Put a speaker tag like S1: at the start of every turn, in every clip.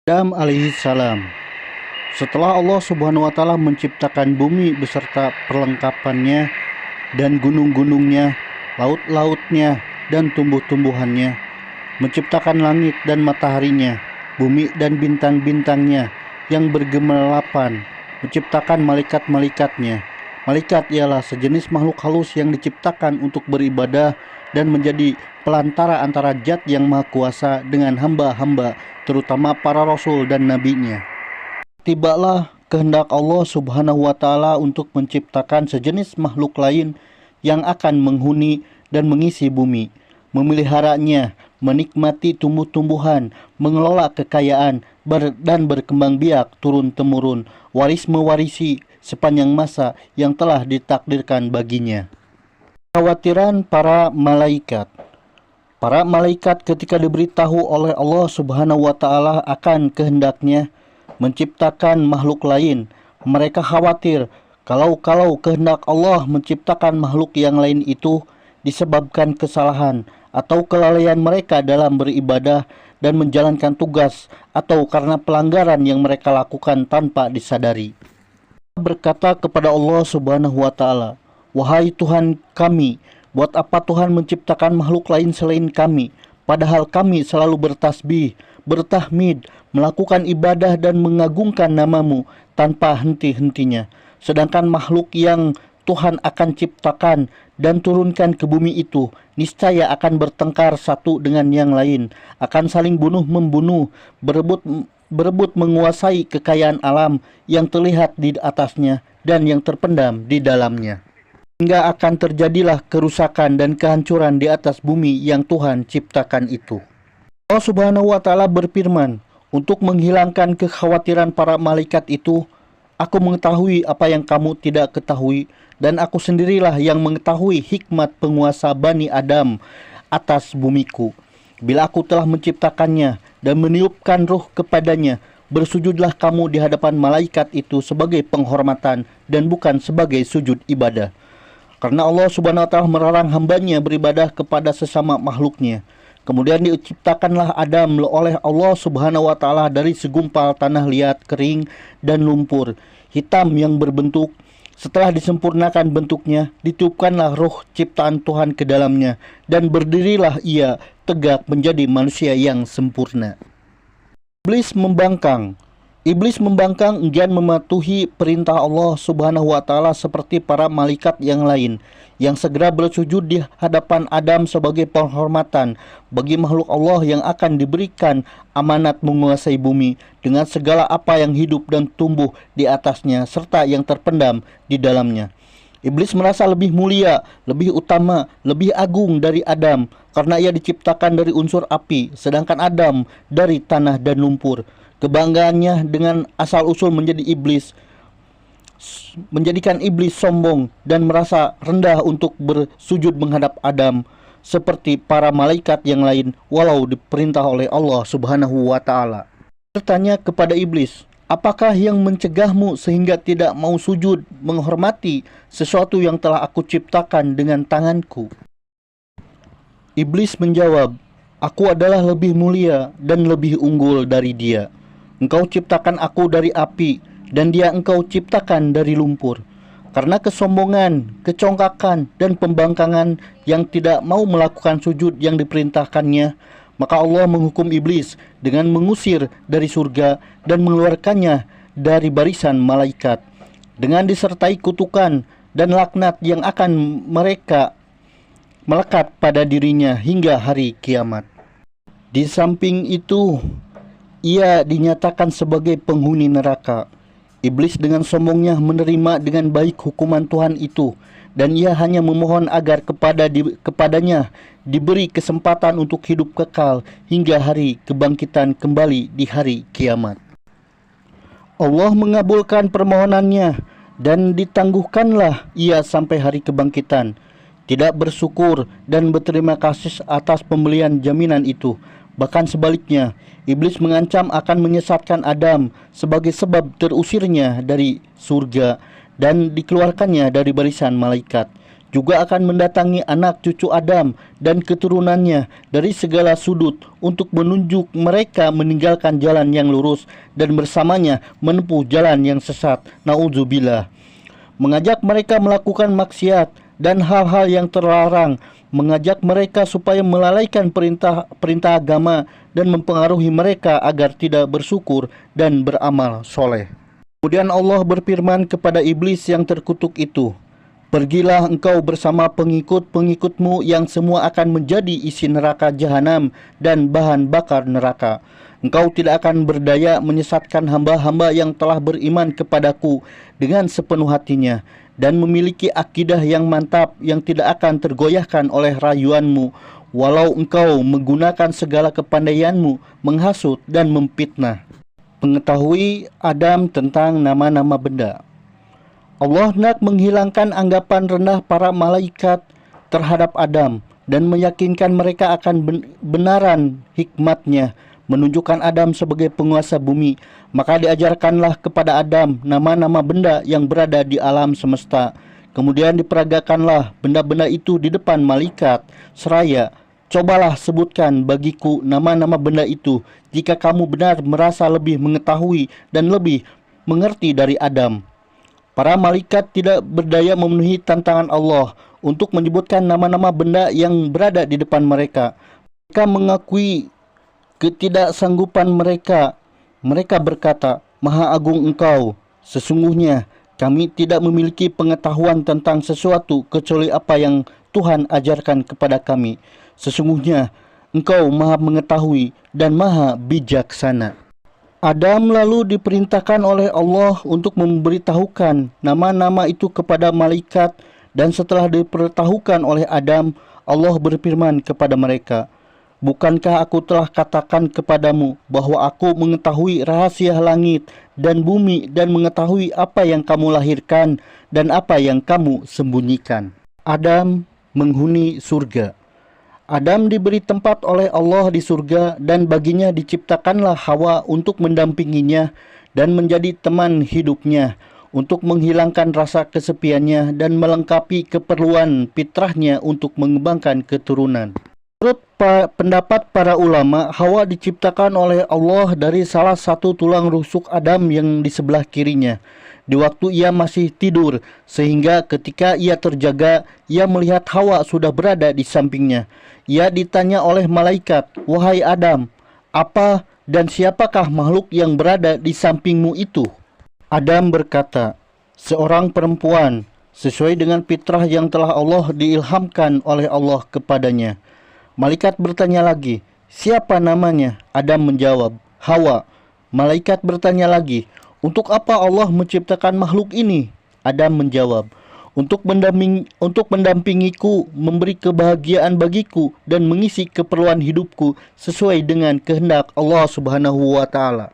S1: Adam alaihi salam. Setelah Allah Subhanahu wa taala menciptakan bumi beserta perlengkapannya dan gunung-gunungnya, laut-lautnya dan tumbuh-tumbuhannya, menciptakan langit dan mataharinya, bumi dan bintang-bintangnya yang bergemelapan, menciptakan malaikat-malaikatnya. Malaikat ialah sejenis makhluk halus yang diciptakan untuk beribadah dan menjadi pelantara antara Zat yang Maha Kuasa dengan hamba-hamba, terutama para rasul dan nabinya. Tibalah kehendak Allah Subhanahu wa taala untuk menciptakan sejenis makhluk lain yang akan menghuni dan mengisi bumi, memeliharanya, menikmati tumbuh-tumbuhan, mengelola kekayaan, dan berkembang biak turun-temurun, waris-mewarisi sepanjang masa yang telah ditakdirkan baginya. Kekhawatiran para malaikat. Para malaikat ketika diberitahu oleh Allah Subhanahu wa taala akan kehendaknya menciptakan makhluk lain, mereka khawatir kalau kehendak Allah menciptakan makhluk yang lain itu disebabkan kesalahan atau kelalaian mereka dalam beribadah dan menjalankan tugas, atau karena pelanggaran yang mereka lakukan tanpa disadari. Berkata kepada Allah Subhanahu wa taala, "Wahai Tuhan kami, buat apa Tuhan menciptakan makhluk lain selain kami, padahal kami selalu bertasbih, bertahmid, melakukan ibadah dan mengagungkan namamu tanpa henti-hentinya. Sedangkan makhluk yang Tuhan akan ciptakan dan turunkan ke bumi itu niscaya akan bertengkar satu dengan yang lain, akan saling bunuh-membunuh, berebut menguasai kekayaan alam yang terlihat di atasnya dan yang terpendam di dalamnya. Hingga akan terjadilah kerusakan dan kehancuran di atas bumi yang Tuhan ciptakan itu." Allah Subhanahu wa taala berfirman, untuk menghilangkan kekhawatiran para malaikat itu, "Aku mengetahui apa yang kamu tidak ketahui, dan aku sendirilah yang mengetahui hikmat penguasa Bani Adam atas bumiku. Bila aku telah menciptakannya dan meniupkan ruh kepadanya, bersujudlah kamu di hadapan malaikat itu sebagai penghormatan dan bukan sebagai sujud ibadah. Karena Allah Subhanahu wa taala melarang hambanya beribadah kepada sesama makhluknya. Kemudian diciptakanlah Adam oleh Allah Subhanahu wa taala dari segumpal tanah liat, kering dan lumpur, hitam yang berbentuk. Setelah disempurnakan bentuknya, ditiupkanlah roh ciptaan Tuhan ke dalamnya, dan berdirilah ia tegak menjadi manusia yang sempurna." Iblis membangkang enggan mematuhi perintah Allah Subhanahu wa taala seperti para malaikat yang lain yang segera bersujud di hadapan Adam sebagai penghormatan bagi makhluk Allah yang akan diberikan amanat menguasai bumi dengan segala apa yang hidup dan tumbuh di atasnya serta yang terpendam di dalamnya. Iblis merasa lebih mulia, lebih utama, lebih agung dari Adam karena ia diciptakan dari unsur api, sedangkan Adam dari tanah dan lumpur. Kebanggaannya dengan asal-usul menjadikan iblis sombong dan merasa rendah untuk bersujud menghadap Adam seperti para malaikat yang lain walau diperintah oleh Allah Subhanahu wa taala. Bertanya kepada iblis, "Apakah yang mencegahmu sehingga tidak mau sujud menghormati sesuatu yang telah aku ciptakan dengan tanganku?" Iblis menjawab, "Aku adalah lebih mulia dan lebih unggul dari dia. Engkau ciptakan aku dari api, dan dia engkau ciptakan dari lumpur." Karena kesombongan, kecongkakan, dan pembangkangan yang tidak mau melakukan sujud yang diperintahkannya, maka Allah menghukum iblis dengan mengusir dari surga dan mengeluarkannya dari barisan malaikat, dengan disertai kutukan dan laknat yang akan mereka melekat pada dirinya hingga hari kiamat. Di samping itu, ia dinyatakan sebagai penghuni neraka. Iblis dengan sombongnya menerima dengan baik hukuman Tuhan itu, dan ia hanya memohon agar kepadanya diberi kesempatan untuk hidup kekal hingga hari kebangkitan kembali di hari kiamat. Allah mengabulkan permohonannya dan ditangguhkanlah ia sampai hari kebangkitan. Tidak bersyukur dan berterima kasih atas pembelian jaminan itu. Bahkan sebaliknya, iblis mengancam akan menyesatkan Adam sebagai sebab terusirnya dari surga dan dikeluarkannya dari barisan malaikat. juga akan mendatangi anak cucu Adam dan keturunannya dari segala sudut untuk menunjuk mereka meninggalkan jalan yang lurus dan bersamanya menempuh jalan yang sesat. Na'udzubillah. Mengajak mereka melakukan maksiat dan hal-hal yang terlarang, mengajak mereka supaya melalaikan perintah agama dan mempengaruhi mereka agar tidak bersyukur dan beramal soleh. Kemudian Allah berfirman kepada iblis yang terkutuk itu, "Pergilah engkau bersama pengikut-pengikutmu yang semua akan menjadi isi neraka jahanam dan bahan bakar neraka. Engkau tidak akan berdaya menyesatkan hamba-hamba yang telah beriman kepadaku dengan sepenuh hatinya dan memiliki akidah yang mantap yang tidak akan tergoyahkan oleh rayuanmu, walau engkau menggunakan segala kepandaianmu menghasut dan memfitnah." Mengetahui Adam tentang nama-nama benda. Allah hendak menghilangkan anggapan rendah para malaikat terhadap Adam dan meyakinkan mereka akan benaran hikmatnya menunjukkan Adam sebagai penguasa bumi. Maka diajarkanlah kepada Adam nama-nama benda yang berada di alam semesta. Kemudian diperagakanlah benda-benda itu di depan malaikat seraya, "Cobalah sebutkan bagiku nama-nama benda itu jika kamu benar merasa lebih mengetahui dan lebih mengerti dari Adam." Para malaikat tidak berdaya memenuhi tantangan Allah untuk menyebutkan nama-nama benda yang berada di depan mereka. Mereka mengakui ketidaksanggupan mereka. Mereka berkata, "Maha Agung Engkau, sesungguhnya kami tidak memiliki pengetahuan tentang sesuatu kecuali apa yang Tuhan ajarkan kepada kami. Sesungguhnya Engkau Maha Mengetahui dan Maha Bijaksana." Adam lalu diperintahkan oleh Allah untuk memberitahukan nama-nama itu kepada malaikat, dan setelah diberitahukan oleh Adam, Allah berfirman kepada mereka, "Bukankah aku telah katakan kepadamu bahwa aku mengetahui rahasia langit dan bumi dan mengetahui apa yang kamu lahirkan dan apa yang kamu sembunyikan?" Adam menghuni surga. Adam diberi tempat oleh Allah di surga dan baginya diciptakanlah Hawa untuk mendampinginya dan menjadi teman hidupnya untuk menghilangkan rasa kesepiannya dan melengkapi keperluan fitrahnya untuk mengembangkan keturunan. Menurut pendapat para ulama, Hawa diciptakan oleh Allah dari salah satu tulang rusuk Adam yang di sebelah kirinya di waktu ia masih tidur, sehingga ketika ia terjaga, ia melihat Hawa sudah berada di sampingnya. Ia ditanya oleh malaikat, "Wahai Adam, apa dan siapakah makhluk yang berada di sampingmu itu?" Adam berkata, "Seorang perempuan, sesuai dengan fitrah yang telah Allah diilhamkan oleh Allah kepadanya." Malaikat bertanya lagi, "Siapa namanya?" Adam menjawab, "Hawa." Malaikat bertanya lagi, "Untuk apa Allah menciptakan makhluk ini?" Adam menjawab, untuk mendampingiku, memberi kebahagiaan bagiku dan mengisi keperluan hidupku sesuai dengan kehendak Allah Subhanahu wa taala."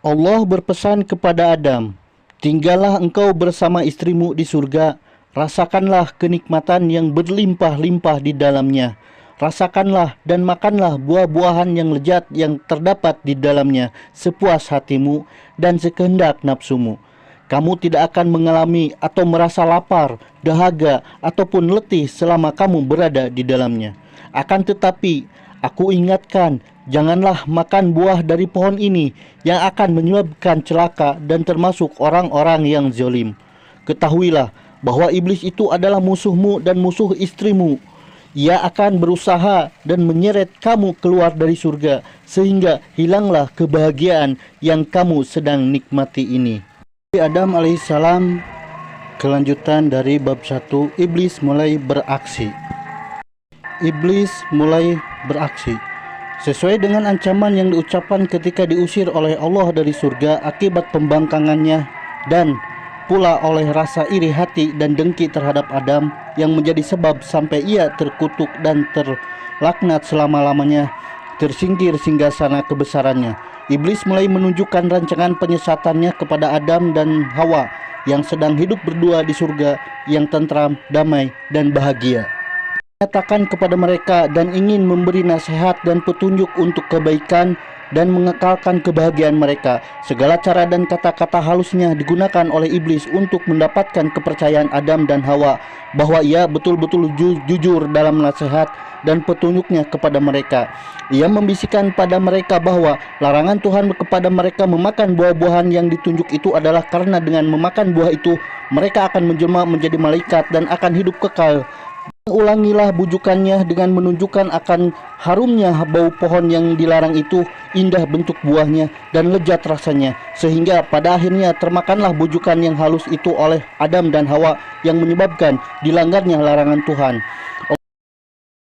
S1: Allah berpesan kepada Adam, "Tinggallah engkau bersama istrimu di surga, rasakanlah kenikmatan yang berlimpah-limpah di dalamnya. Rasakanlah dan makanlah buah-buahan yang lezat yang terdapat di dalamnya sepuas hatimu dan sekehendak nafsumu. Kamu tidak akan mengalami atau merasa lapar, dahaga, ataupun letih selama kamu berada di dalamnya. Akan tetapi, aku ingatkan, janganlah makan buah dari pohon ini yang akan menyebabkan celaka dan termasuk orang-orang yang zalim. Ketahuilah bahwa iblis itu adalah musuhmu dan musuh istrimu. Ia akan berusaha dan menyeret kamu keluar dari surga sehingga hilanglah kebahagiaan yang kamu sedang nikmati ini." Adam alaihissalam, kelanjutan dari bab 1, iblis mulai beraksi. Iblis mulai beraksi sesuai dengan ancaman yang diucapkan ketika diusir oleh Allah dari surga akibat pembangkangannya, dan pula oleh rasa iri hati dan dengki terhadap Adam yang menjadi sebab sampai ia terkutuk dan terlaknat selama-lamanya, tersingkir singgasana kebesarannya. Iblis mulai menunjukkan rancangan penyesatannya kepada Adam dan Hawa yang sedang hidup berdua di surga yang tentram, damai, dan bahagia. Menyatakan kepada mereka dan ingin memberi nasihat dan petunjuk untuk kebaikan dan mengekalkan kebahagiaan mereka. Segala cara dan kata-kata halusnya digunakan oleh iblis untuk mendapatkan kepercayaan Adam dan Hawa bahwa ia betul-betul jujur dalam nasihat dan petunjuknya kepada mereka. Ia membisikkan pada mereka bahwa larangan Tuhan kepada mereka memakan buah-buahan yang ditunjuk itu adalah karena dengan memakan buah itu mereka akan menjelma menjadi malaikat dan akan hidup kekal. Ulangilah bujukannya dengan menunjukkan akan harumnya bau pohon yang dilarang itu, indah bentuk buahnya dan lezat rasanya, sehingga pada akhirnya termakanlah bujukan yang halus itu oleh Adam dan Hawa yang menyebabkan dilanggarnya larangan Tuhan.